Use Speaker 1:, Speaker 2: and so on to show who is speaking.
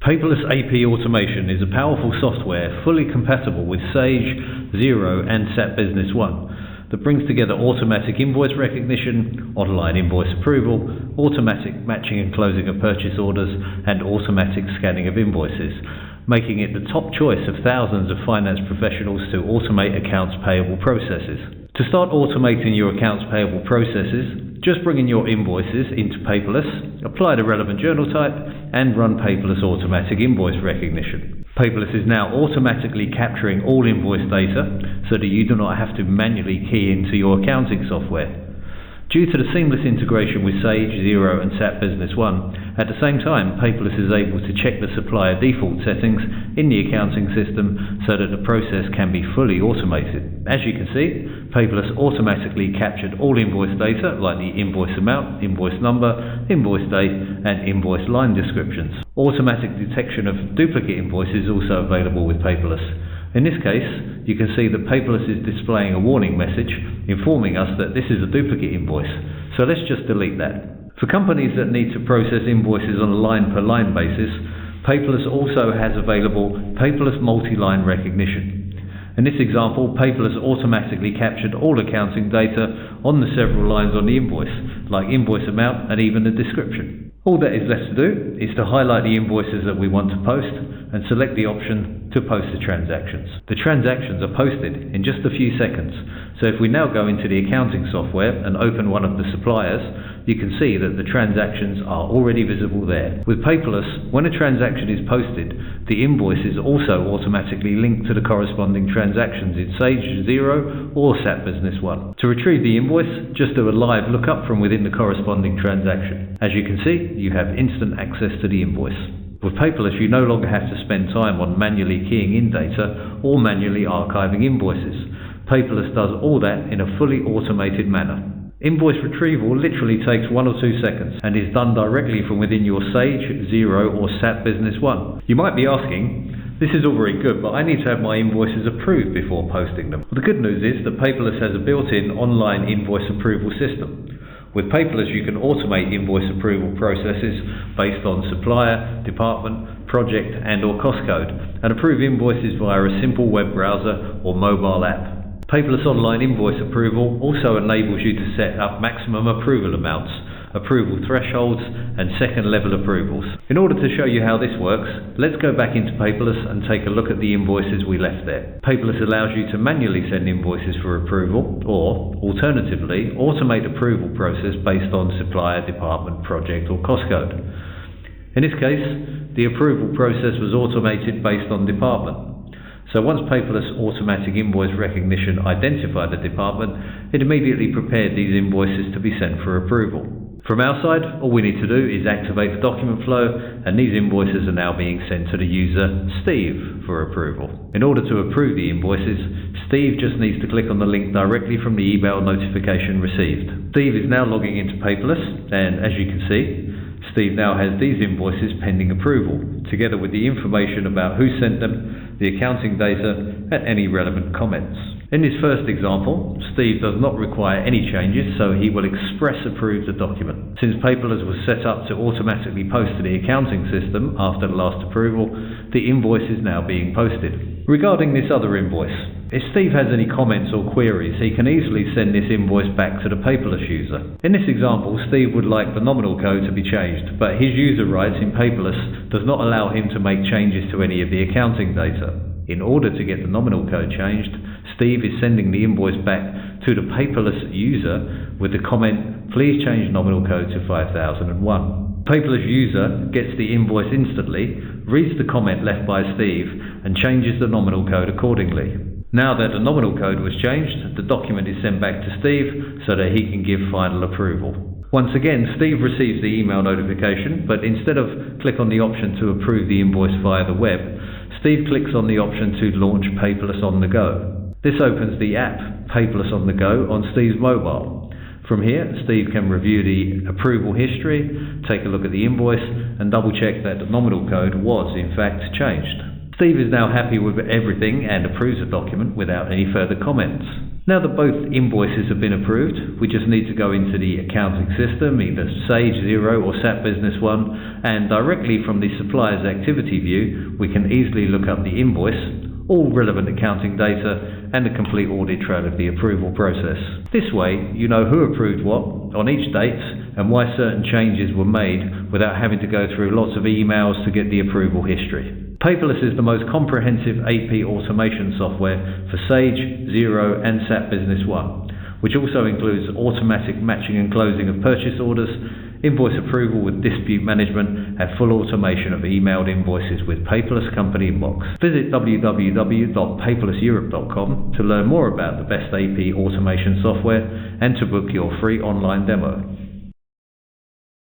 Speaker 1: Paperless AP automation is a powerful software fully compatible with Sage, Xero and SAP Business One that brings together automatic invoice recognition, online invoice approval, automatic matching and closing of purchase orders, and automatic scanning of invoices, making it the top choice of thousands of finance professionals to automate accounts payable processes. To start automating your accounts payable processes, just bring in your invoices into Paperless, apply the relevant journal type, and run Paperless automatic invoice recognition. Paperless is now automatically capturing all invoice data so that you do not have to manually key into your accounting software. Due to the seamless integration with Sage, Xero and SAP Business One, at the same time, Paperless is able to check the supplier default settings in the accounting system so that the process can be fully automated. As you can see, Paperless automatically captured all invoice data like the invoice amount, invoice number, invoice date and invoice line descriptions. Automatic detection of duplicate invoices is also available with Paperless. In this case, you can see that Paperless is displaying a warning message informing us that this is a duplicate invoice. So let's just delete that. For companies that need to process invoices on a line-per-line basis, Paperless also has available Paperless multi-line recognition. In this example, Paperless automatically captured all accounting data on the several lines on the invoice, like invoice amount and even the description. All that is left to do is to highlight the invoices that we want to post and select the option to post the transactions. The transactions are posted in just a few seconds, so if we now go into the accounting software and open one of the suppliers, you can see that the transactions are already visible there. With Paperless, when a transaction is posted, the invoice is also automatically linked to the corresponding transactions in Sage, Xero or SAP Business One. To retrieve the invoice, just do a live lookup from within the corresponding transaction. As you can see, you have instant access to the invoice. With Paperless, you no longer have to spend time on manually keying in data or manually archiving invoices. Paperless does all that in a fully automated manner. Invoice retrieval literally takes 1 or 2 seconds and is done directly from within your Sage, Xero or SAP Business One. You might be asking, this is all very good, but I need to have my invoices approved before posting them. Well, the good news is that Paperless has a built-in online invoice approval system. With Paperless, you can automate invoice approval processes based on supplier, department, project and or cost code and approve invoices via a simple web browser or mobile app. Paperless online invoice approval also enables you to set up maximum approval amounts, approval thresholds and second level approvals. In order to show you how this works, let's go back into Paperless and take a look at the invoices we left there. Paperless allows you to manually send invoices for approval or, alternatively, automate approval process based on supplier, department, project or cost code. In this case, the approval process was automated based on department. So once Paperless automatic invoice recognition identified the department, it immediately prepared these invoices to be sent for approval. From our side, all we need to do is activate the document flow and these invoices are now being sent to the user, Steve, for approval. In order to approve the invoices, Steve just needs to click on the link directly from the email notification received. Steve is now logging into Paperless and as you can see, Steve now has these invoices pending approval, together with the information about who sent them, the accounting data and any relevant comments. In this first example, Steve does not require any changes, so he will express approve the document. Since Paperless was set up to automatically post to the accounting system after the last approval, the invoice is now being posted. Regarding this other invoice, if Steve has any comments or queries, he can easily send this invoice back to the Paperless user. In this example, Steve would like the nominal code to be changed, but his user rights in Paperless does not allow him to make changes to any of the accounting data. In order to get the nominal code changed, Steve is sending the invoice back to the Paperless user with the comment, please change nominal code to 5001. Paperless user gets the invoice instantly, reads the comment left by Steve and changes the nominal code accordingly. Now that the nominal code was changed, the document is sent back to Steve so that he can give final approval. Once again, Steve receives the email notification, but instead of click on the option to approve the invoice via the web, Steve clicks on the option to launch Paperless on the go. This opens the app, Paperless on the go, on Steve's mobile. From here, Steve can review the approval history, take a look at the invoice, and double check that the nominal code was in fact changed. Steve is now happy with everything and approves the document without any further comments. Now that both invoices have been approved, we just need to go into the accounting system, either Sage, Xero or SAP Business One, and directly from the supplier's activity view, we can easily look up the invoice, all relevant accounting data, and a complete audit trail of the approval process. This way, you know who approved what, on each date, and why certain changes were made without having to go through lots of emails to get the approval history. Paperless is the most comprehensive AP automation software for Sage, Xero and SAP Business One, which also includes automatic matching and closing of purchase orders, invoice approval with dispute management and full automation of emailed invoices with Paperless Company Inbox. Visit www.paperlesseurope.com to learn more about the best AP automation software and to book your free online demo.